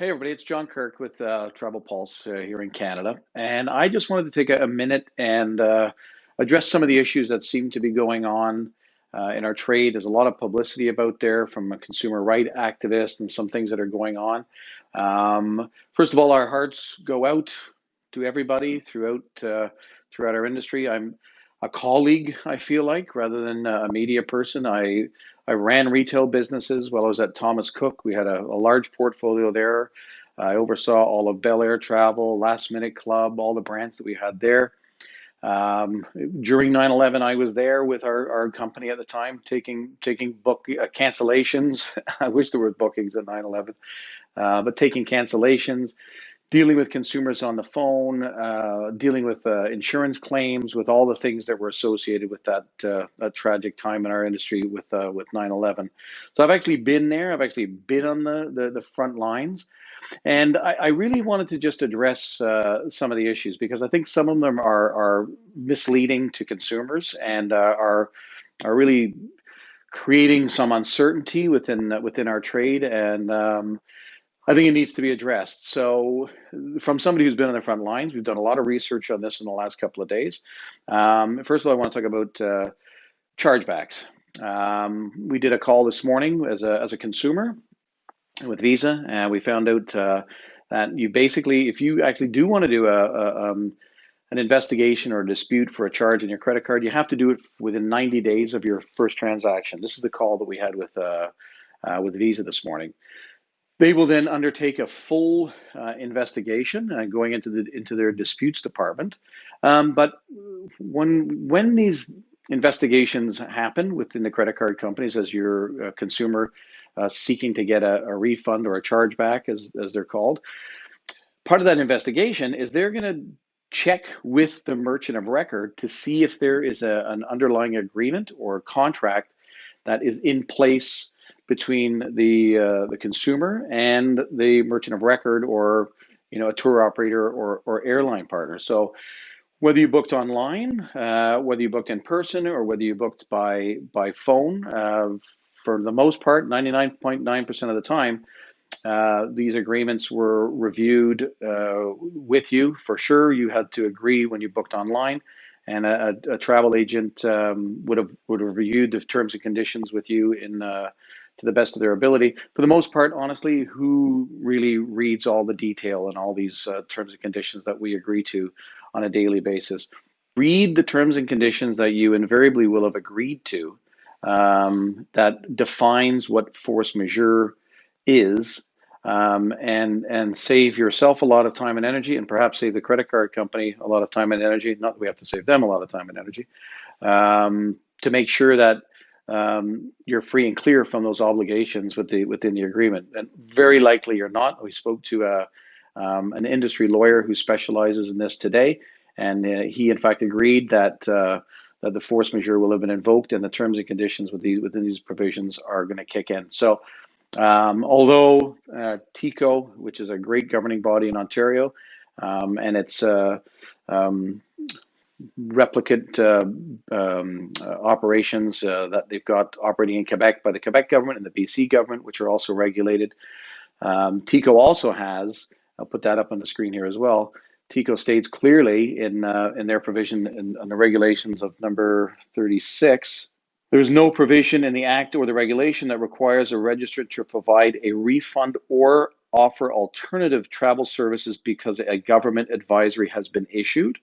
Hey everybody, it's John Kirk with Travel Pulse here in Canada, and I just wanted to take a minute and address some of the issues that seem to be going on in our trade. There's a lot of publicity about there from a consumer right activist and some things that are going on. First of all, our hearts go out to everybody throughout our industry. I'm a colleague, I feel like, rather than a media person. I ran retail businesses while I was at Thomas Cook. We had a large portfolio there. I oversaw all of Bel Air Travel, Last Minute Club, all the brands that we had there. Um, During 9/11, I was there with our company at the time, taking book cancellations. I wish there were bookings at 9/11, but taking cancellations, dealing with consumers on the phone, dealing with insurance claims, with all the things that were associated with that tragic time in our industry with 9/11. So I've actually been there. I've actually been on the front lines, and I really wanted to just address some of the issues because I think some of them are misleading to consumers and are really creating some uncertainty within our trade and. I think it needs to be addressed. So, from somebody who's been on the front lines, we've done a lot of research on this in the last couple of days. First of all, I want to talk about chargebacks. We did a call this morning as a consumer with Visa, and we found out that you basically, if you actually do want to do an investigation or a dispute for a charge on your credit card, you have to do it within 90 days of your first transaction. This is the call that we had with Visa this morning. They will then undertake a full investigation going into their disputes department. But when these investigations happen within the credit card companies, as your consumer seeking to get a refund or a chargeback, as they're called, part of that investigation is they're going to check with the merchant of record to see if there is an underlying agreement or contract that is in place between the consumer and the merchant of record, or a tour operator or airline partner. So whether you booked online, whether you booked in person, or whether you booked by phone, for the most part, 99.9% of the time, these agreements were reviewed with you. For sure, you had to agree when you booked online, and a travel agent would have reviewed the terms and conditions with you to the best of their ability. For the most part, honestly, who really reads all the detail and all these terms and conditions that we agree to on a daily basis? Read the terms and conditions that you invariably will have agreed to, that defines what force majeure is, and save yourself a lot of time and energy, and perhaps save the credit card company a lot of time and energy. Not that we have to save them a lot of time and energy, to make sure that you're free and clear from those obligations within the agreement. And very likely you're not. We spoke to an industry lawyer who specializes in this today, and he in fact agreed that the force majeure will have been invoked, and the terms and conditions within these provisions are going to kick in. So, although TICO, which is a great governing body in Ontario, and it's replicate operations that they've got operating in Quebec by the Quebec government and the BC government, which are also regulated. TICO also has, I'll put that up on the screen here as well. TICO states clearly in their provision in the regulations of number 36, there is no provision in the Act or the regulation that requires a registrant to provide a refund or offer alternative travel services because a government advisory has been issued.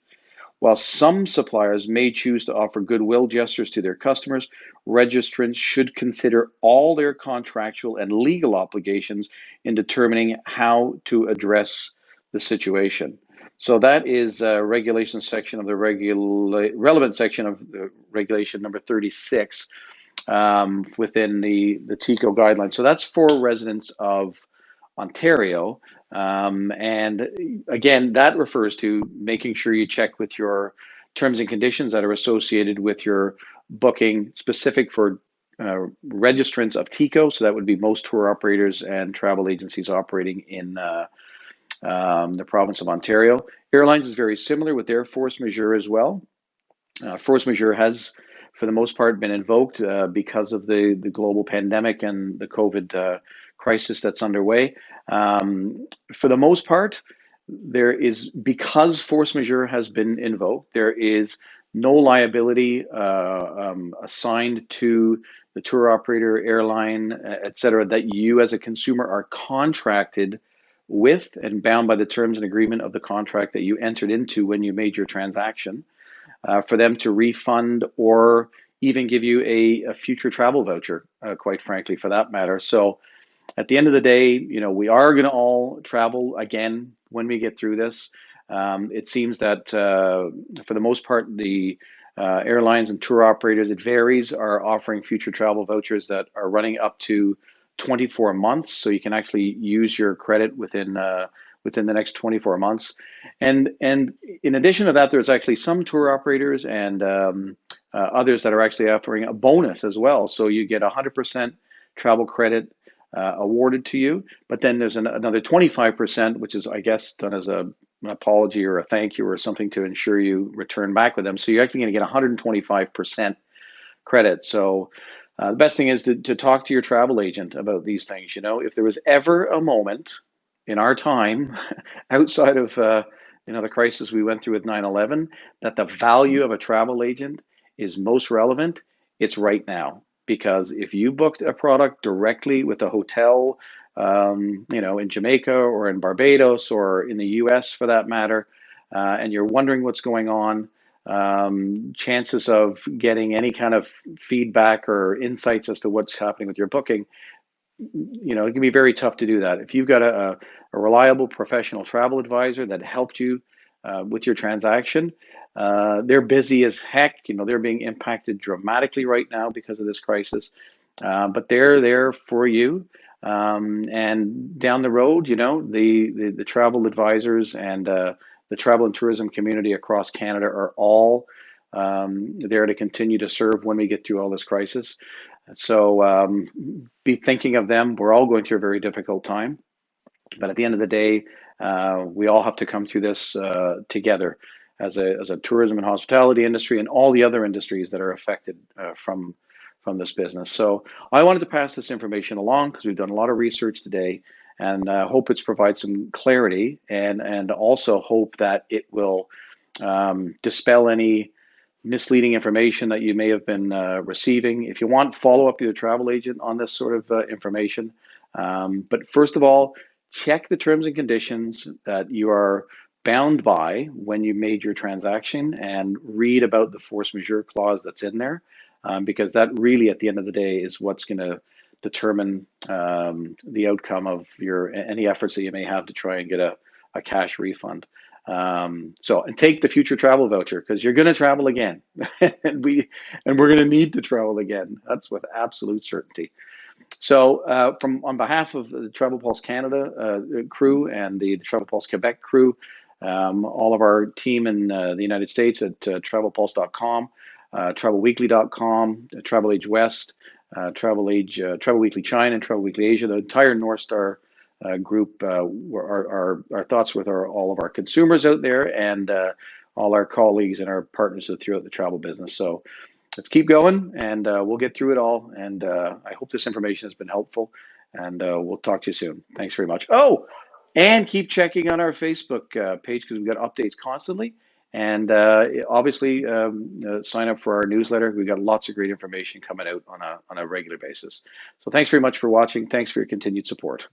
While some suppliers may choose to offer goodwill gestures to their customers, registrants should consider all their contractual and legal obligations in determining how to address the situation. So that is a regulation section of the relevant section of the regulation number 36 within the TICO guidelines. So that's for residents of Ontario. And again, that refers to making sure you check with your terms and conditions that are associated with your booking, specific for registrants of TICO. So that would be most tour operators and travel agencies operating in the province of Ontario. Airlines is very similar with their force majeure as well. Force majeure has, for the most part, been invoked because of the global pandemic and the COVID crisis that's underway. For the most part, because force majeure has been invoked, there is no liability assigned to the tour operator, airline, et cetera, that you as a consumer are contracted with and bound by the terms and agreement of the contract that you entered into when you made your transaction, for them to refund or even give you a future travel voucher, quite frankly, for that matter. So at the end of the day, we are going to all travel again when we get through this. It seems that for the most part, the airlines and tour operators, it varies, are offering future travel vouchers that are running up to 24 months. So you can actually use your credit within the next 24 months. And in addition to that, there's actually some tour operators and others that are actually offering a bonus as well. So you get 100% travel credit awarded to you, but then there's another 25%, which is, I guess, done as an apology or a thank you or something to ensure you return back with them. So you're actually going to get 125% credit. So the best thing is to talk to your travel agent about these things. If there was ever a moment in our time outside of the crisis we went through with 9/11, that the value of a travel agent is most relevant, it's right now. Because if you booked a product directly with a hotel, in Jamaica or in Barbados or in the US for that matter, and you're wondering what's going on, chances of getting any kind of feedback or insights as to what's happening with your booking, it can be very tough to do that. If you've got a reliable professional travel advisor that helped you with your transaction, they're busy as heck. They're being impacted dramatically right now because of this crisis, but they're there for you. And down the road, the travel advisors and the travel and tourism community across Canada are all there to continue to serve when we get through all this crisis. So be thinking of them. We're all going through a very difficult time, but at the end of the day, we all have to come through this together as a tourism and hospitality industry and all the other industries that are affected from this business. So I wanted to pass this information along because we've done a lot of research today, and hope it's provide some clarity, and also hope that it will dispel any misleading information that you may have been receiving. If you want follow up with your travel agent on this sort of information, but first of all, check the terms and conditions that you are bound by when you made your transaction, and read about the force majeure clause that's in there, because that really, at the end of the day, is what's going to determine the outcome of any efforts that you may have to try and get a cash refund. And take the future travel voucher, because you're going to travel again, and we're going to need to travel again. That's with absolute certainty. So, on behalf of the Travel Pulse Canada crew and the Travel Pulse Quebec crew, all of our team in the United States at travelpulse.com, travelweekly.com, Travel Age West, Travel Weekly China, and Travel Weekly Asia, the entire North Star group, our thoughts with all of our consumers out there, and all our colleagues and our partners throughout the travel business. So let's keep going, and we'll get through it all. And I hope this information has been helpful, and we'll talk to you soon. Thanks very much. Oh, and keep checking on our Facebook page, because we've got updates constantly. And obviously, sign up for our newsletter. We've got lots of great information coming out on a regular basis. So thanks very much for watching. Thanks for your continued support.